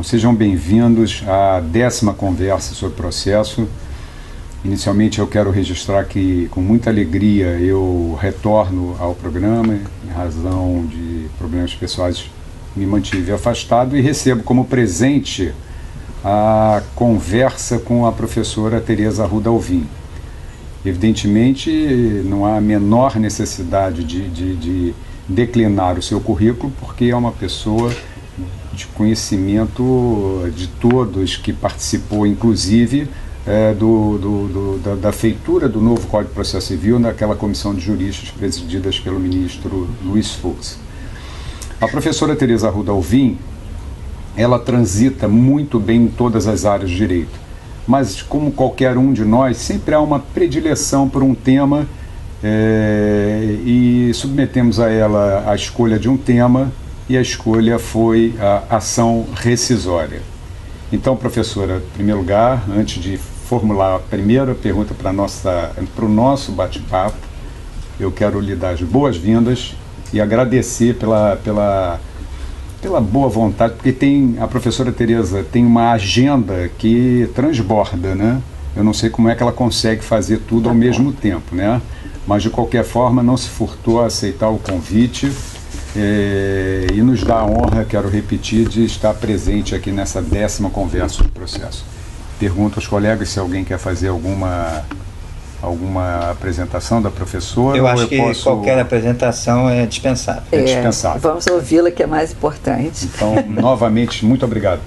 Bom, sejam bem-vindos à 10ª conversa sobre processo. Inicialmente eu quero registrar que com muita alegria eu retorno ao programa, em razão de problemas pessoais me mantive afastado, e recebo como presente a conversa com a professora Tereza Arruda Alvim. Evidentemente não há a menor necessidade de declinar o seu currículo, porque é uma pessoa de conhecimento de todos, que participou inclusive da feitura do novo Código de Processo Civil naquela comissão de juristas presididas pelo ministro Luiz Fux. A professora Tereza Arruda Alvim, ela transita muito bem em todas as áreas do direito, mas como qualquer um de nós, sempre há uma predileção por um tema e submetemos a ela a escolha de um tema, e a escolha foi a ação rescisória. Então, professora, em primeiro lugar, antes de formular a primeira pergunta para o nosso bate-papo, eu quero lhe dar as boas-vindas e agradecer pela boa vontade, porque a professora Tereza tem uma agenda que transborda, né? Eu não sei como é que ela consegue fazer tudo ao mesmo tempo, né? Mas, de qualquer forma, não se furtou a aceitar o convite e nos dá a honra, quero repetir, de estar presente aqui nessa 10ª conversa sobre processo. Pergunto aos colegas se alguém quer fazer alguma apresentação da professora. Eu acho que qualquer apresentação é dispensável. É dispensável. Vamos ouvi-la, que é mais importante. Então, novamente, muito obrigado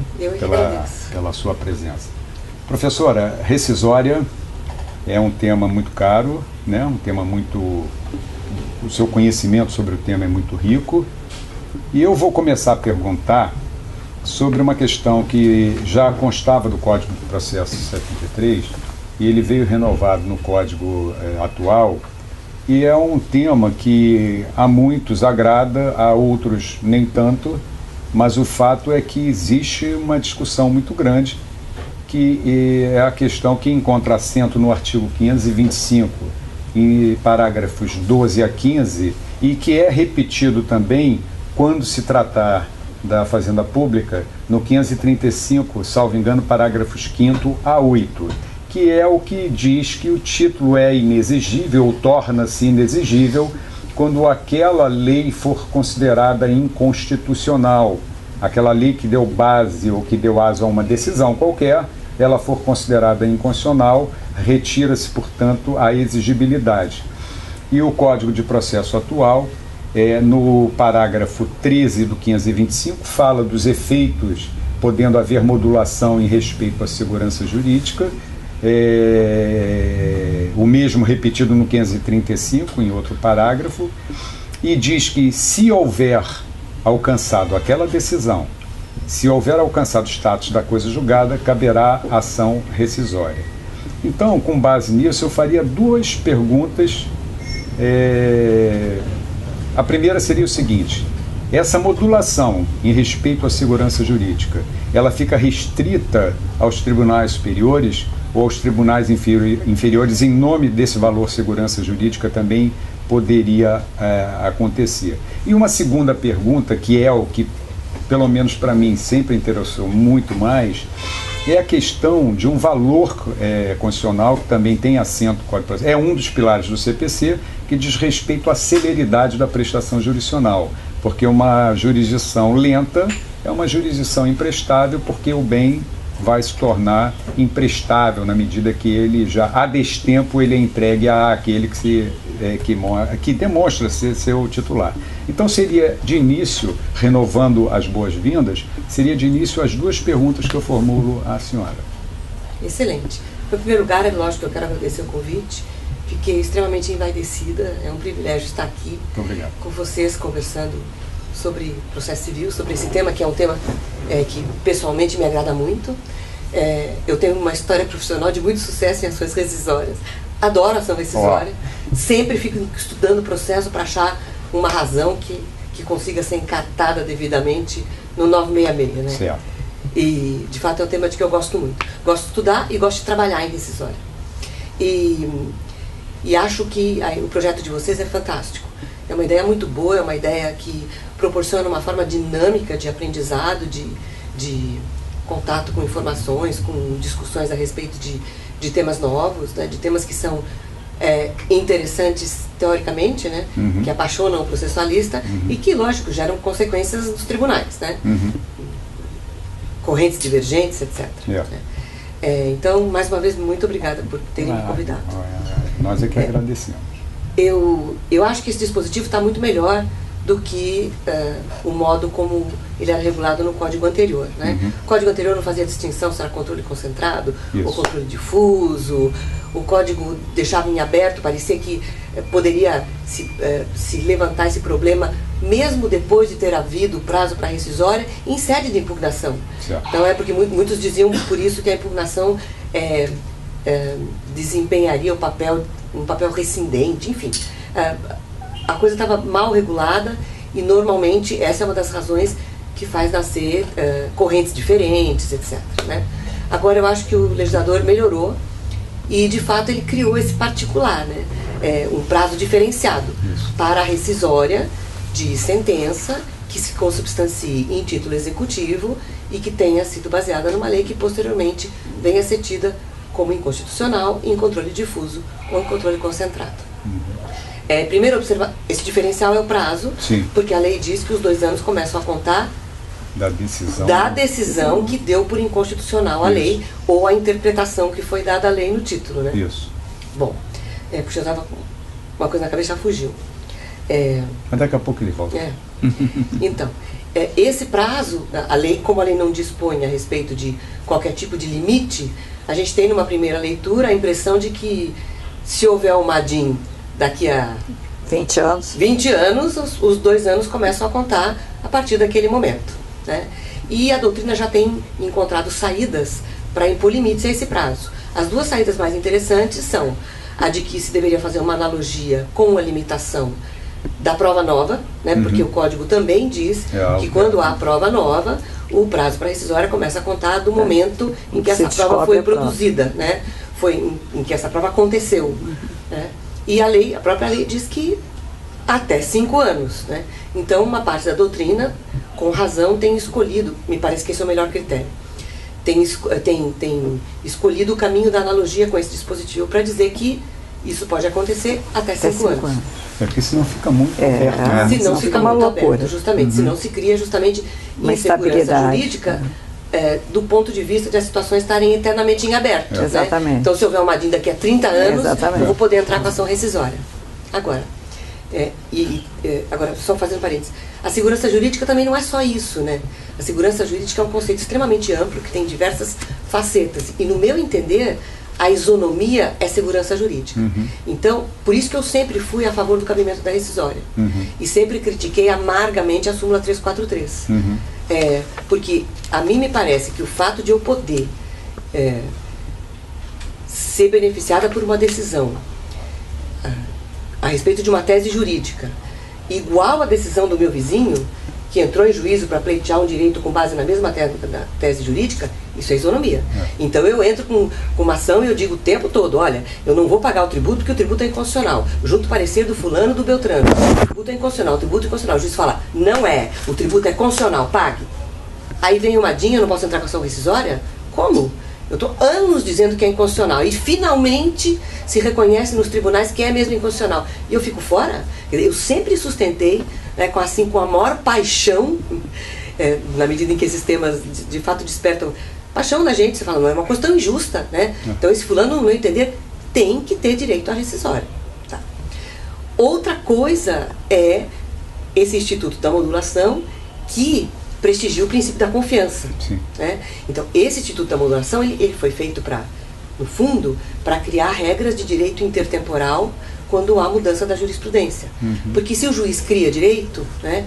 pela sua presença. Professora, rescisória é um tema muito caro, né? Um tema muito... O seu conhecimento sobre o tema é muito rico. E eu vou começar a perguntar sobre uma questão que já constava do Código de Processo 73, e ele veio renovado no Código atual, e é um tema que a muitos agrada, a outros nem tanto, mas o fato é que existe uma discussão muito grande, que é a questão que encontra assento no artigo 525, em parágrafos 12 a 15, e que é repetido também quando se tratar da Fazenda Pública, no 535, salvo engano, parágrafos 5º a 8, que é o que diz que o título é inexigível, ou torna-se inexigível, quando aquela lei for considerada inconstitucional. Aquela lei que deu base ou que deu aso a uma decisão qualquer, ela for considerada inconstitucional, retira-se, portanto, a exigibilidade. E o Código de Processo atual, no parágrafo 13 do 525, fala dos efeitos, podendo haver modulação em respeito à segurança jurídica, o mesmo repetido no 535, em outro parágrafo, e diz que se houver alcançado aquela decisão, se houver alcançado o status da coisa julgada, caberá ação rescisória. Então, com base nisso, eu faria duas perguntas. A primeira seria o seguinte: essa modulação em respeito à segurança jurídica, ela fica restrita aos tribunais superiores ou aos tribunais inferiores? Em nome desse valor segurança jurídica também poderia acontecer. E uma segunda pergunta, que é o que, pelo menos para mim, sempre interessou muito mais, é a questão de um valor constitucional que também tem assento no Código de Processo. É um dos pilares do CPC, que diz respeito à celeridade da prestação jurisdicional, porque uma jurisdição lenta é uma jurisdição imprestável, porque o bem vai se tornar imprestável na medida que ele já, a destempo, ele é entregue àquele que demonstra ser seu titular. Então seria de início, renovando as boas-vindas, seria de início as duas perguntas que eu formulo à senhora. Excelente. Em primeiro lugar, é lógico que eu quero agradecer o convite. Fiquei extremamente envaidecida, é um privilégio estar aqui com vocês, conversando sobre processo civil, sobre esse tema, que é um tema que pessoalmente me agrada muito. Eu tenho uma história profissional de muito sucesso em ações rescisórias, adoro ação rescisória, sempre fico estudando o processo para achar uma razão que consiga ser encartada devidamente no 966, né? Certo. E, de fato, é um tema de que eu gosto muito. Gosto de estudar e gosto de trabalhar em rescisória. E acho que o projeto de vocês é fantástico. É uma ideia muito boa, é uma ideia que proporciona uma forma dinâmica de aprendizado, de contato com informações, com discussões a respeito de temas novos, né, de temas que são interessantes teoricamente, né, que apaixonam o processualista e que, lógico, geram consequências dos tribunais, né, correntes divergentes, etc. Yeah. Então, mais uma vez, muito obrigada por terem me convidado. Nós é que agradecemos. Eu acho que esse dispositivo está muito melhor do que o modo como ele era regulado no código anterior, né? O código anterior não fazia distinção se era controle concentrado ou controle difuso. O código deixava em aberto, parecia que poderia se levantar esse problema mesmo depois de ter havido prazo para rescisória em sede de impugnação. Certo. Então porque muitos diziam por isso que a impugnação desempenharia um papel rescindente, enfim. A coisa estava mal regulada e normalmente essa é uma das razões que faz nascer correntes diferentes, etc. Né? Agora eu acho que o legislador melhorou e de fato ele criou esse particular, né? Um prazo diferenciado para a rescisória de sentença que se consubstancie em título executivo e que tenha sido baseada numa lei que posteriormente venha a ser tida como inconstitucional, em controle difuso ou em controle concentrado. Primeiro, observar, esse diferencial é o prazo, porque a lei diz que os 2 anos começam a contar da decisão que deu por inconstitucional a lei ou a interpretação que foi dada à lei no título, né? Isso. Bom, porque eu estava com uma coisa na cabeça, já fugiu. Mas daqui a pouco ele volta. Então, esse prazo, a lei, como a lei não dispõe a respeito de qualquer tipo de limite, a gente tem numa primeira leitura a impressão de que se houver uma ADIM daqui a 20 anos, os 2 anos começam a contar a partir daquele momento, né? E a doutrina já tem encontrado saídas para impor limites a esse prazo. As 2 saídas mais interessantes são a de que se deveria fazer uma analogia com a limitação da prova nova, né? Porque o código também diz que quando há prova nova, o prazo para rescisória começa a contar do momento em que essa prova foi produzida, né? Foi em que essa prova aconteceu, né? E a própria lei diz que até 5 anos, né? Então uma parte da doutrina, com razão, tem escolhido, me parece que esse é o melhor critério, tem escolhido o caminho da analogia com esse dispositivo para dizer que isso pode acontecer até 5 anos. Porque senão fica muito aberto. Né? Senão fica muito loucura. Aberto, justamente. Senão se cria justamente uma insegurança jurídica do ponto de vista de as situações estarem eternamente em aberto. Exatamente. Né? Então se houver uma DIN daqui a 30 anos, eu vou poder entrar com ação rescisória. Agora, agora, só fazendo parênteses, a segurança jurídica também não é só isso, né? A segurança jurídica é um conceito extremamente amplo, que tem diversas facetas. E no meu entender, a isonomia é segurança jurídica. Então, por isso que eu sempre fui a favor do cabimento da rescisória. E sempre critiquei amargamente a súmula 343. Porque a mim me parece que o fato de eu poder ser beneficiada por uma decisão a respeito de uma tese jurídica igual à decisão do meu vizinho, que entrou em juízo para pleitear um direito com base na mesma tese jurídica, isso é isonomia. Então eu entro com uma ação e eu digo o tempo todo, olha, eu não vou pagar o tributo porque o tributo é inconstitucional. Junto parecer do fulano do Beltrano. O tributo é inconstitucional, o tributo é inconstitucional. O juiz fala, não é, o tributo é constitucional, pague. Aí vem uma DIN, eu não posso entrar com ação rescisória? Como? Eu estou anos dizendo que é inconstitucional e finalmente se reconhece nos tribunais que é mesmo inconstitucional. E eu fico fora? Eu sempre sustentei, né, com a maior paixão, na medida em que esses temas de fato despertam paixão na gente, você fala, não é uma coisa tão injusta, né? Então esse fulano, no meu entender, tem que ter direito à rescisória. Tá. Outra coisa é esse instituto da modulação que prestigia o princípio da confiança. Né? Então, esse Instituto da Modulação, ele foi feito no fundo, para criar regras de direito intertemporal quando há mudança da jurisprudência. Porque se o juiz cria direito, né,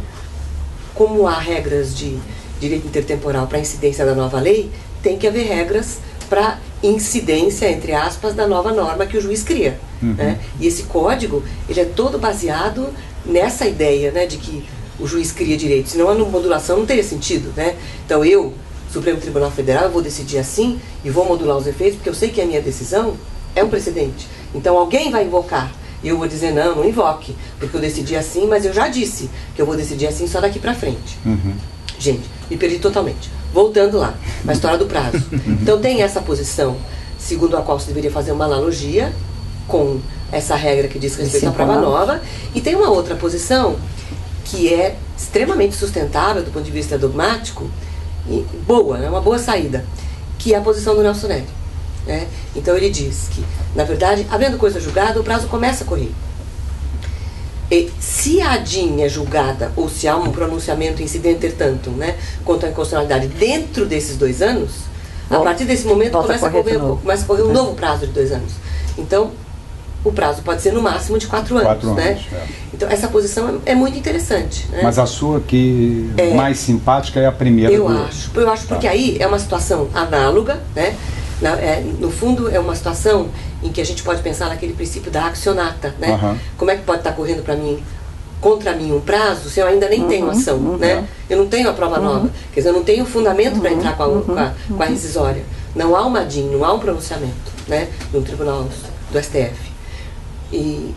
como há regras de direito intertemporal para incidência da nova lei, tem que haver regras para incidência, entre aspas, da nova norma que o juiz cria. Né? E esse código, ele é todo baseado nessa ideia, né, de que o juiz cria direito, senão a modulação não teria sentido, né? Então eu, Supremo Tribunal Federal, eu vou decidir assim e vou modular os efeitos, porque eu sei que a minha decisão é um precedente. Então alguém vai invocar, e eu vou dizer, não invoque, porque eu decidi assim, mas eu já disse que eu vou decidir assim só daqui pra frente. Gente, me perdi totalmente. voltando lá, na história do prazo. Então tem essa posição, segundo a qual se deveria fazer uma analogia com essa regra que diz respeito à prova nova, e tem uma outra posição que é extremamente sustentável do ponto de vista dogmático, e boa, é uma boa saída, que é a posição do Nelson Neri. Né? Então ele diz que, na verdade, havendo coisa julgada, o prazo começa a correr. E se a ADIM é julgada, ou se há um pronunciamento incidente tanto, né, quanto à inconstitucionalidade dentro desses 2 anos, a partir desse momento começa a correr um novo prazo de 2 anos. Então, o prazo pode ser no máximo de 4 anos. 4 anos, né? Então, essa posição é muito interessante. Né? Mas a sua que mais simpática é a primeira. Eu acho porque aí é uma situação análoga, né? No fundo, é uma situação em que a gente pode pensar naquele princípio da accionata, né? Como é que pode estar correndo contra mim um prazo se eu ainda nem tenho ação, né? Eu não tenho a prova nova, quer dizer, eu não tenho fundamento para entrar com a rescisória. Não há uma DIN, não há um pronunciamento, né? No tribunal do STF.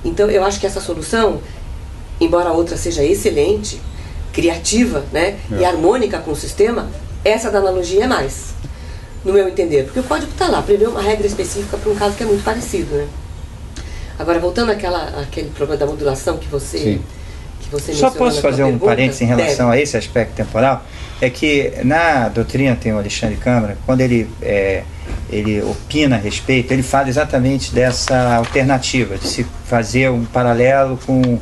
Então, eu acho que essa solução, embora a outra seja excelente, criativa, né? E harmônica com o sistema, essa da analogia é mais. No meu entender, porque o código está lá, prevê uma regra específica para um caso que é muito parecido, né? Agora, voltando àquele problema da modulação que você mencionou. Só posso fazer um parênteses em relação a esse aspecto temporal? É que na doutrina tem o Alexandre Câmara, quando ele opina a respeito, ele fala exatamente dessa alternativa, de se fazer um paralelo com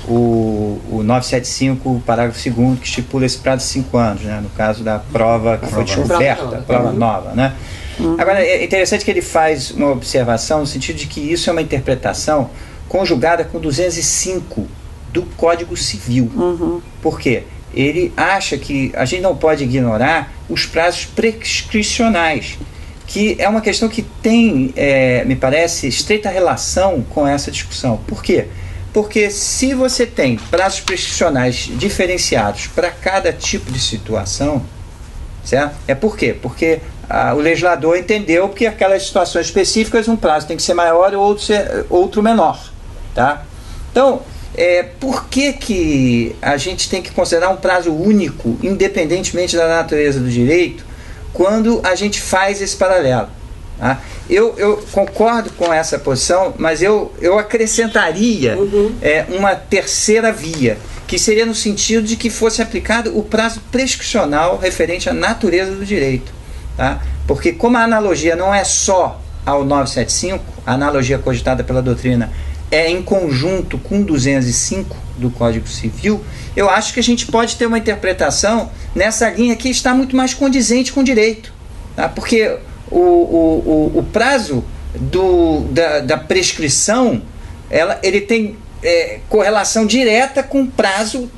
o 975, o parágrafo 2º, que estipula esse prazo de 5 anos, né, no caso da prova que foi descoberta, prova nova. Né? Agora, é interessante que ele faz uma observação no sentido de que isso é uma interpretação conjugada com 205 do Código Civil. Por quê? Ele acha que a gente não pode ignorar os prazos prescricionais, que é uma questão que tem, me parece, estreita relação com essa discussão. Por quê? Porque se você tem prazos prescricionais diferenciados para cada tipo de situação, certo? É por quê? Porque o legislador entendeu que aquelas situações específicas um prazo tem que ser maior e outro menor. Tá? Então, por que a gente tem que considerar um prazo único, independentemente da natureza do direito, quando a gente faz esse paralelo? Tá? Eu concordo com essa posição, mas eu acrescentaria uma terceira via, que seria no sentido de que fosse aplicado o prazo prescricional referente à natureza do direito. Tá? Porque como a analogia não é só ao 975, a analogia cogitada pela doutrina é em conjunto com 205 do Código Civil, eu acho que a gente pode ter uma interpretação nessa linha que está muito mais condizente com o direito. Tá? Porque o prazo da prescrição, ele tem correlação direta com o prazo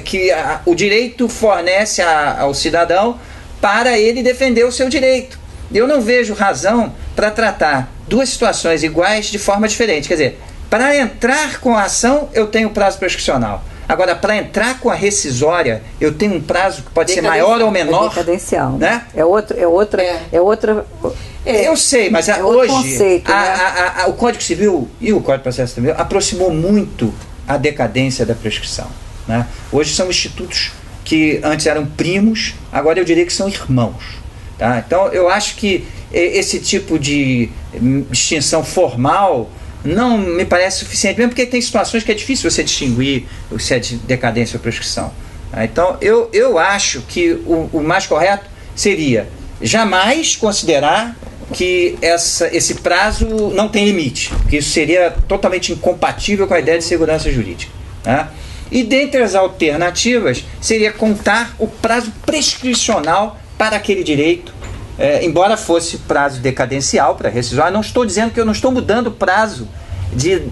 que o direito fornece ao cidadão para ele defender o seu direito. Eu não vejo razão para tratar duas situações iguais de forma diferente. Quer dizer, para entrar com a ação eu tenho prazo prescricional. Agora, para entrar com a rescisória, eu tenho um prazo que pode ser maior ou menor. Decadencial. Né? É outra. Eu sei, mas hoje conceito, né? O Código Civil e o Código de Processo Civil aproximou muito a decadência da prescrição. Né? Hoje são institutos que antes eram primos, agora eu diria que são irmãos. Tá? Então, eu acho que esse tipo de distinção formal não me parece suficiente, mesmo porque tem situações que é difícil você distinguir se é de decadência ou prescrição. Então, eu acho que o mais correto seria jamais considerar que esse prazo não tem limite, porque isso seria totalmente incompatível com a ideia de segurança jurídica. Né? E dentre as alternativas, seria contar o prazo prescricional para aquele direito, embora fosse prazo decadencial para rescisória. Não estou dizendo que eu não estou mudando o prazo,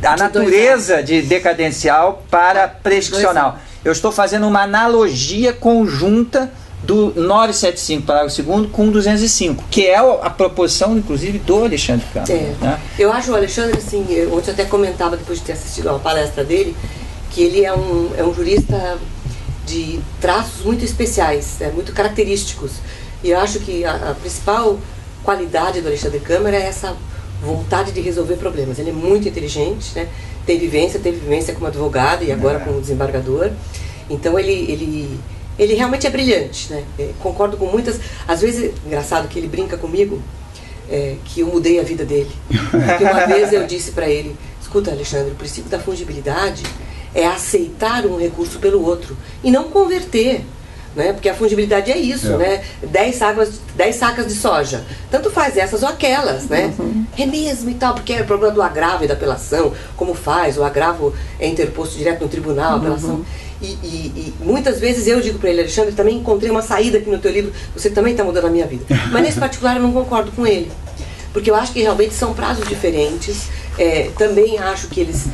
a natureza de decadencial para prescricional. Eu estou fazendo uma analogia conjunta do 975, parágrafo 2º, com 205, que é a proposição, inclusive, do Alexandre Câmara. Né? Eu acho o Alexandre, assim, ontem eu até comentava, depois de ter assistido a uma palestra dele, que ele é um jurista de traços muito especiais, muito característicos. E eu acho que a principal qualidade do Alexandre Câmara é essa vontade de resolver problemas. Ele é muito inteligente, né? Teve vivência como advogado e agora como desembargador. Então ele ele realmente é brilhante, né? Concordo com muitas. Às vezes, engraçado que ele brinca comigo, que eu mudei a vida dele. Porque uma vez eu disse para ele: escuta, Alexandre, o princípio da fungibilidade é aceitar um recurso pelo outro e não converter. Né? Porque a fungibilidade é isso, né? 10 sacas de soja. Tanto faz essas ou aquelas, né? É mesmo e tal, porque é o problema do agravo e da apelação, como faz, o agravo é interposto direto no tribunal, a apelação. E muitas vezes eu digo para ele: Alexandre, também encontrei uma saída aqui no teu livro, você também está mudando a minha vida. Mas nesse particular eu não concordo com ele, porque eu acho que realmente são prazos diferentes. Também acho que eles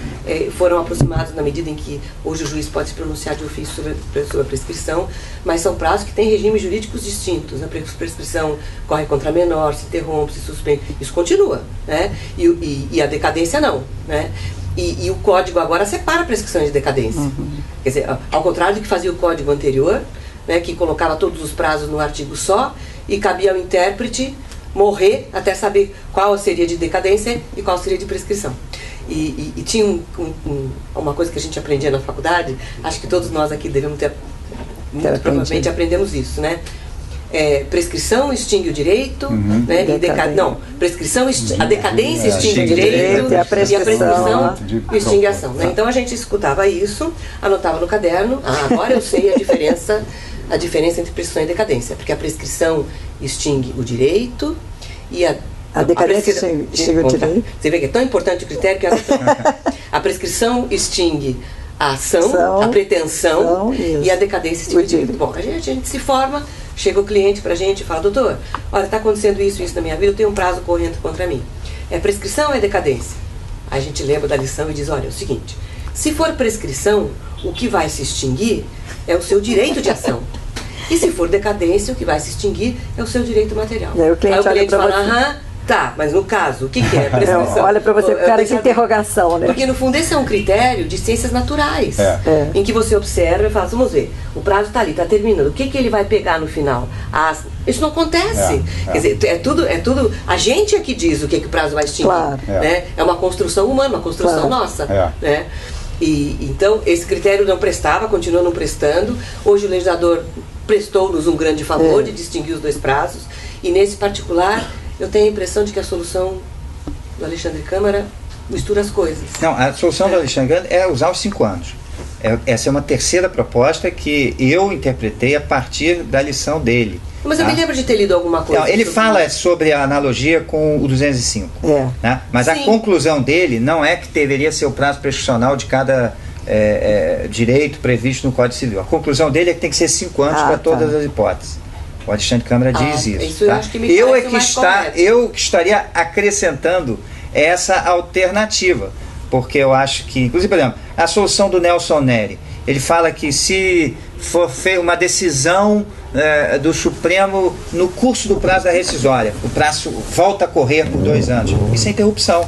foram aproximados na medida em que hoje o juiz pode se pronunciar de ofício sobre a prescrição, mas são prazos que têm regimes jurídicos distintos. A prescrição corre contra menor, se interrompe, se suspende, isso continua, né? E a decadência não, né? E o código agora separa prescrição de decadência. Quer dizer, ao contrário do que fazia o código anterior, né, que colocava todos os prazos no artigo só e cabia ao intérprete morrer até saber qual seria de decadência e qual seria de prescrição. E tinha uma coisa que a gente aprendia na faculdade, acho que todos nós aqui devemos ter, muito provavelmente aprendemos isso, né? Prescrição extingue o direito, né? Prescrição a decadência extingue o direito e a prescrição extingue a ação. Né? Então a gente escutava isso, anotava no caderno. Agora eu sei a diferença entre prescrição e decadência, porque a prescrição extingue o direito e a decadência extingue o direito. Você vê que é tão importante o critério que a prescrição extingue a ação, a pretensão, e a decadência extingue o direito. Bom, a gente se forma, chega o cliente pra gente e fala: doutor, olha, está acontecendo isso na minha vida, eu tenho um prazo correndo contra mim. É prescrição ou é decadência? Aí a gente lembra da lição e diz: olha, é o seguinte, se for prescrição, o que vai se extinguir é o seu direito de ação. E se for decadência, o que vai se extinguir é o seu direito material. Aí o cliente fala: tá, mas no caso, o que é prescrição? Olha para você, cara, que interrogação, né? Porque no fundo esse é um critério de ciências naturais, em que você observa e fala: vamos ver, o prazo está ali, está terminando, o que ele vai pegar no final? Isso não acontece. Quer dizer, é tudo, a gente é que diz o que o prazo vai extinguir. Claro. Né? É uma construção humana, uma construção nossa. Né? Então, esse critério não prestava, continua não prestando. Hoje o legislador prestou-nos um grande favor de distinguir os dois prazos, e nesse particular eu tenho a impressão de que a solução do Alexandre Câmara mistura as coisas. Não, a solução do Alexandre Câmara é usar os 5 anos. Essa é uma terceira proposta que eu interpretei a partir da lição dele. Mas eu me lembro de ter lido alguma coisa. Não, ele fala sobre a analogia com o 205. Né? Mas a conclusão dele não é que deveria ser o prazo prescricional de cada direito previsto no Código Civil. A conclusão dele é que tem que ser 5 anos para todas as hipóteses. O Alexandre Câmara diz isso. Tá? Eu que estaria acrescentando essa alternativa, porque eu acho que, inclusive, por exemplo, a solução do Nelson Neri, ele fala que se for uma decisão do Supremo no curso do prazo da rescisória, o prazo volta a correr por 2 anos, isso é interrupção.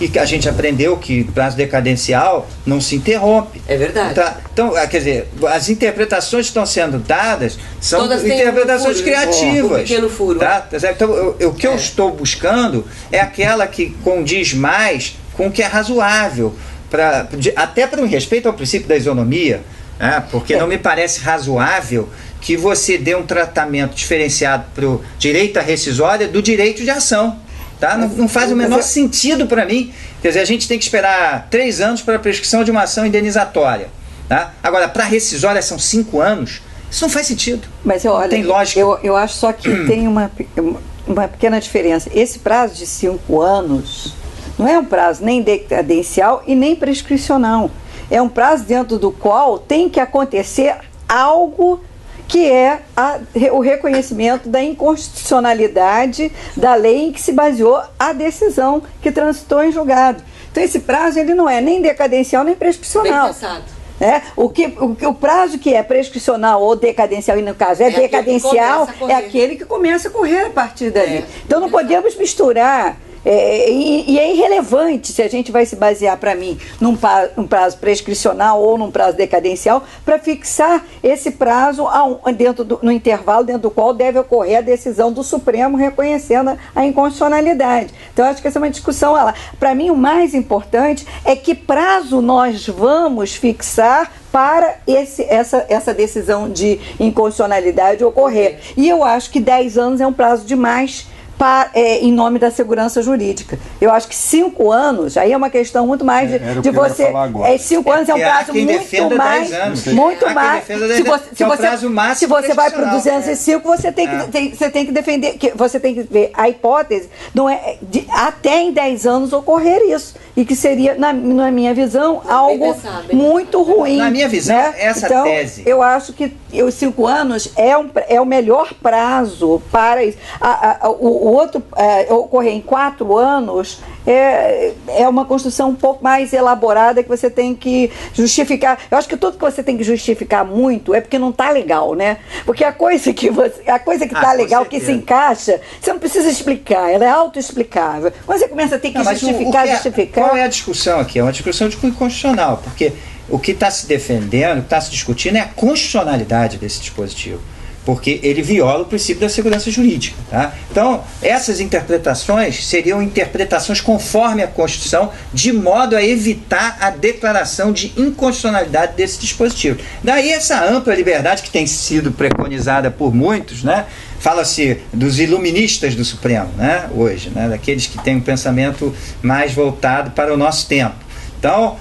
E a gente aprendeu que prazo decadencial não se interrompe. É verdade. Então, quer dizer, as interpretações que estão sendo dadas são todas interpretações criativas. Um pequeno furo. Tá? Então, o que eu estou buscando é aquela que condiz mais com o que é razoável, até para um respeito ao princípio da isonomia, porque não me parece razoável que você dê um tratamento diferenciado para o direito à rescisória do direito de ação. Tá? Não faz o menor sentido para mim. Quer dizer, a gente tem que esperar 3 anos para a prescrição de uma ação indenizatória. Tá? Agora, para a rescisória são 5 anos. Isso não faz sentido. Mas olha, tem lógica. Eu acho só que tem uma pequena diferença. Esse prazo de 5 anos não é um prazo nem decadencial e nem prescricional. É um prazo dentro do qual tem que acontecer algo que é o reconhecimento da inconstitucionalidade da lei em que se baseou a decisão que transitou em julgado. Então esse prazo ele não é nem decadencial nem prescricional. Bem pensado. O prazo que é prescricional ou decadencial, e no caso é decadencial, é aquele que começa a correr a partir dali. Então não podemos misturar. E é irrelevante se a gente vai se basear, para mim, num prazo prescricional ou num prazo decadencial, para fixar esse prazo no intervalo dentro do qual deve ocorrer a decisão do Supremo reconhecendo a inconstitucionalidade. Então, acho que essa é uma discussão. Para mim, o mais importante é que prazo nós vamos fixar para essa decisão de inconstitucionalidade ocorrer. E eu acho que 10 anos é um prazo demais em nome da segurança jurídica. Eu acho que 5 anos, aí é uma questão muito mais de você. 5 anos é um prazo muito mais. Muito mais. Se você vai para o 205, você tem que defender, você tem que ver a hipótese, não é até em 10 anos ocorrer isso. E que seria, na minha visão, algo muito ruim. Na minha visão, né? Essa então, tese. Eu acho que os 5 anos é o melhor prazo para isso. O outro, ocorrer em 4 anos, é uma construção um pouco mais elaborada que você tem que justificar. Eu acho que tudo que você tem que justificar muito é porque não está legal, né? Porque a coisa que está legal, que se encaixa, você não precisa explicar, ela é autoexplicável. Quando você começa a ter que justificar... Qual é a discussão aqui? É uma discussão de cunho constitucional, porque o que está se defendendo, o que está se discutindo é a constitucionalidade desse dispositivo, porque ele viola o princípio da segurança jurídica. Tá? Então, essas interpretações seriam interpretações conforme a Constituição, de modo a evitar a declaração de inconstitucionalidade desse dispositivo. Daí essa ampla liberdade que tem sido preconizada por muitos, né? Fala-se dos iluministas do Supremo, né? Hoje, né? Daqueles que têm um pensamento mais voltado para o nosso tempo. Então,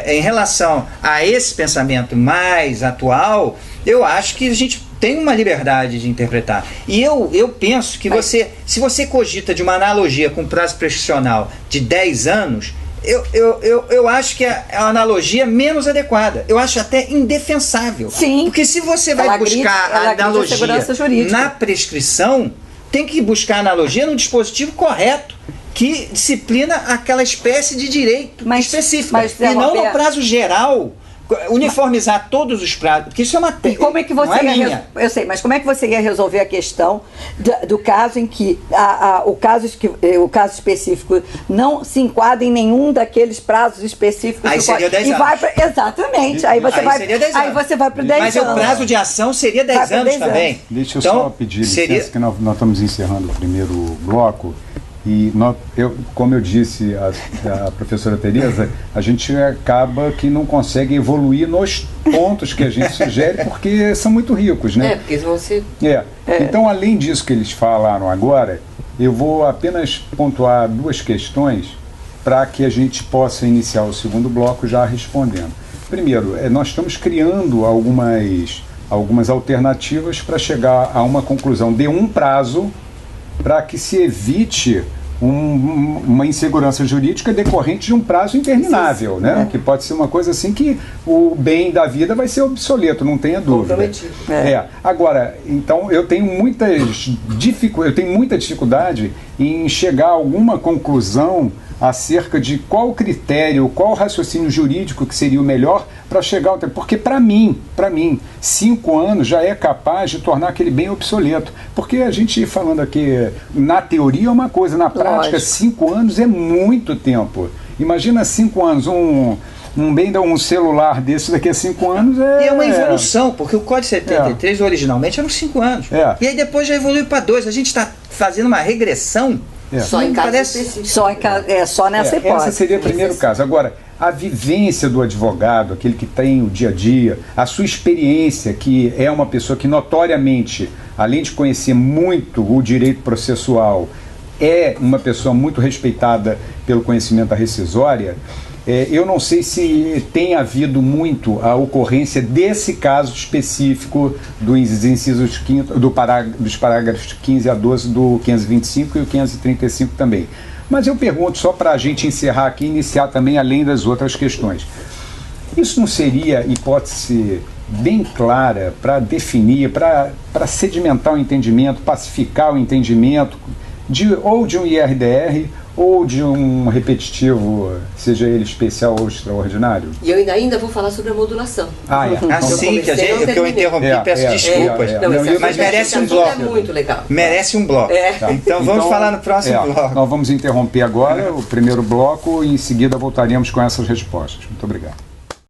em relação a esse pensamento mais atual, eu acho que a gente tem uma liberdade de interpretar. E eu penso que se você cogita de uma analogia com prazo prescricional de 10 anos, eu acho que é a analogia menos adequada. Eu acho até indefensável. Sim. Porque se você vai buscar a analogia na prescrição, tem que buscar a analogia no dispositivo correto, que disciplina aquela espécie de direito específico. E não no prazo geral, uniformizar todos os prazos, porque isso é uma técnica. Como é que você eu sei, mas como é que você ia resolver a questão do caso em que o caso específico não se enquadra em nenhum daqueles prazos específicos? Aí seria 10 anos. Exatamente. Aí você vai para 10 anos. Mas o prazo de ação seria 10 anos também. Deixa eu só pedir licença, que nós estamos encerrando o primeiro bloco. E como eu disse a professora Tereza, a gente acaba que não consegue evoluir nos pontos que a gente sugere, porque são muito ricos, né? Porque vão ser... Então, além disso que eles falaram agora, eu vou apenas pontuar 2 questões para que a gente possa iniciar o segundo bloco já respondendo. Primeiro, nós estamos criando algumas alternativas para chegar a uma conclusão de um prazo para que se evite uma insegurança jurídica decorrente de um prazo interminável, né? Que pode ser uma coisa assim que o bem da vida vai ser obsoleto, não tenha dúvida. Agora, então eu tenho muita dificuldade em chegar a alguma conclusão acerca de qual critério, qual raciocínio jurídico que seria o melhor para chegar ao tempo. Porque para mim, 5 anos já é capaz de tornar aquele bem obsoleto. Porque a gente falando aqui, na teoria é uma coisa, na prática 5 anos é muito tempo. Imagina 5 anos, um celular desse daqui a 5 anos E é uma evolução, porque o Código 73 originalmente eram 5 anos. E aí depois já evoluiu para 2. A gente está fazendo uma regressão. Só em caso específico. Só nessa hipótese. Esse seria o primeiro caso. Agora, a vivência do advogado, aquele que tem o dia a dia, a sua experiência, que é uma pessoa que notoriamente, além de conhecer muito o direito processual, é uma pessoa muito respeitada pelo conhecimento da rescisória, eu não sei se tem havido muito a ocorrência desse caso específico dos incisos dos parágrafos 15 a 12 do 525 e o 535 também. Mas eu pergunto, só para a gente encerrar aqui, iniciar também além das outras questões. Isso não seria hipótese bem clara para definir, para sedimentar o entendimento, pacificar o entendimento ou de um IRDR ou de um repetitivo, seja ele especial ou extraordinário? E eu ainda vou falar sobre a modulação. Sim, que eu interrompi, peço desculpas. Mas merece um bloco. É muito legal. Merece um bloco. Então vamos falar no próximo bloco. Nós vamos interromper agora o primeiro bloco e em seguida voltaremos com essas respostas. Muito obrigado.